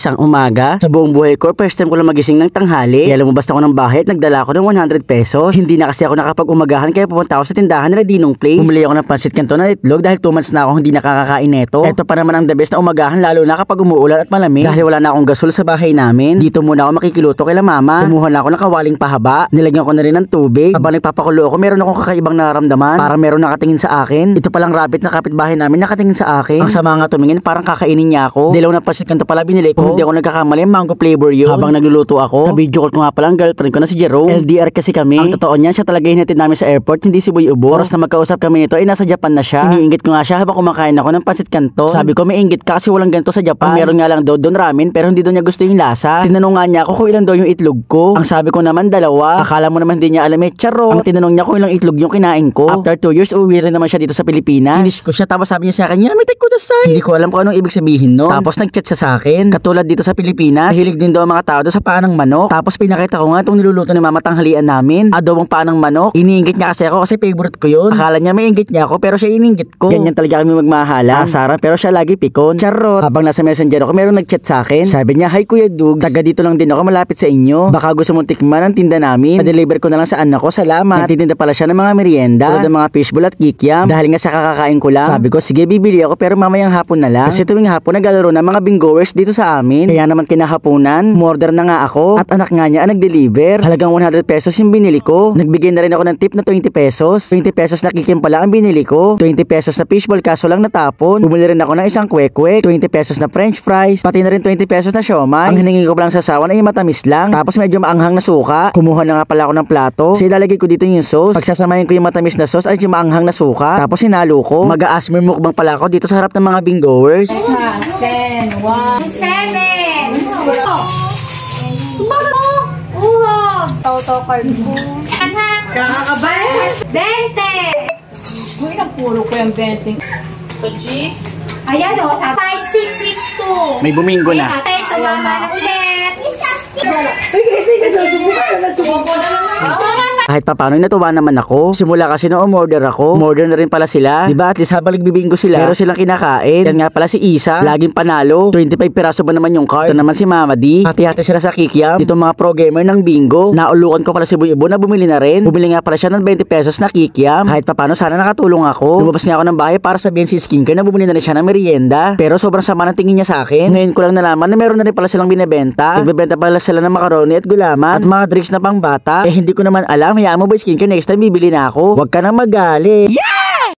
Isang umaga, sa buong buhay ko, first time ko lang magising ng tanghali. Kaya lumabas ako ng bahay at nagdala ako ng 100 pesos. Hindi na kasi ako nakapag-umagahan kaya pumunta ako sa tindahan nila Dinong Place. Bumili ako ng pansit canton na itlog dahil 2 months na ako hindi nakakakain neto. Ito pa naman ang the best na umagahan lalo na kapag umuulan at malamig. Dahil wala na akong gasol sa bahay namin. Dito muna ako makikiluto kay mama. Kumuha na ako ng kawaling pahaba. Nilagyan ko na rin ng tubig. Habang nagpapakulo ako, meron akong kakaibang nararamdaman. Parang meron nakatingin sa akin. Ito palang rabbit na kapitbahay namin nakatingin sa akin. Ang sama nga tumingin, parang kakainin niya ako. Dilaw na pansit canton pala binili ko. Hindi ako nagkakamali, mango flavor yun. Habang nagluluto ako, kabidyo ko nga pala ang girlfriend ko na si Jerome. LDR kasi kami. Ang totoo niyan, siya talaga hinatid namin sa airport, hindi si Boy Ubo. Oras na magkausap kami nito ay nasa Japan na siya. Iniinggit ko nga siya habang kumakain ako ng pansit canton. Sabi ko may inggit ka kasi walang ganito sa Japan. Meron nga lang daw doon ramen pero hindi daw niya gusto yung lasa. Tinanong nga niya ako kung ilan daw yung itlog ko. Ang sabi ko naman 2. Akala mo naman hindi niya alam charo. Ang tinanong niya kung ilang itlog yung kinain ko. After 2 years, uwi rin naman siya dito sa Pilipinas. Kinis ko siya tapos sabi niya sa akin, "Yami, take ko dasay." Hindi ko alam kung anong ibig sabihin no. Tapos nag-chat siya sa akin. Katulad dito sa Pilipinas, mahilig din daw ang mga tao doon sa paa ng manok. Tapos pinakita ko nga itong niluluto ni mama tanghalian namin. Adobong paa ng manok. Iniinggit niya kasi ako kasi favorite ko yun. Akala niya may inggit niya ako pero siya iniinggit ko. Ganyan talaga kami magmahalan. Sarah pero siya lagi pikon. Charot. Habang nasa messenger ako, meron nag-chat sa akin. Sabi niya, "Hi Kuya Dugs, taga dito lang din ako malapit sa inyo. Baka gusto mong tikman ang tinda namin. Pa-deliver ko na lang sa anak ko. Salamat." Nagtitinda pala siya ng mga merienda. Tulad ng mga fishbowl at kikiam. Dahil nga sa kakakain ko lang. Sabi ko, sige bibili ako pero mamayang hapon na lang. Kasi tuwing hapon naglalaro ng mga bingoers dito sa amin. Kaya naman kinahaponan, order na nga ako. At anak nga niya ang nag-deliver. Halagang 100 pesos yung binili ko. Nagbigay na rin ako ng tip na 20 pesos. 20 pesos na kikim pala ang binili ko. 20 pesos na fishbowl kaso lang natapon. Bumili rin ako ng isang kwek-kwek. 20 pesos na french fries. Pati na rin 20 pesos na siomai. Ang hiningi ko palang sa sawan ay matamis lang. Tapos medyo maanghang na suka. Kumuha na nga pala ako ng plato. Kasi ilalagay ko dito yung sauce. Pagsasamahin ko yung matamis na sauce at yung maanghang na suka. Tapos hinalo ko. Mag-a-asmer mukbang pala ako dito sa harap ng mga bingoers. 10, 1, 7. Toto card ko. Kakakabay! 20. Uy, napuro ko yung 20. Ayan o, sa 5662. May bumingo na. Ate, sumama na ulit. Nagsumuko na lang. Kahit papano natuwa naman ako. Simula kasi nung umorder ako, umorder na rin pala sila. Diba at least habang nagbibingo sila, pero silang kinakain. Yan nga pala si Isa, laging panalo. 25 piraso ba naman yung card? Ito naman si Mama D. Hati-hati sila sa kikiam. Dito mga pro gamer ng bingo. Naulukan ko pala si Boy Ibo na bumili na rin. Bumili nga pala siya ng 20 pesos na kikiam. Kahit papano sana nakatulong ako. Lumabas niya ako ng bahay para sabihin si Skincare na bumili na rin siya ng merienda. Pero sobrang sama ng tingin niya sa akin. Ngayon ko lang nalaman na meron na rin pala silang binebenta. Nagbebenta pala sila ng macaroni at gulaman at mga drinks na pang bata. Eh hindi ko naman alam. Hayaan mo ba Skincare, next time bibili na ako. Huwag ka nang magalit. Yeah!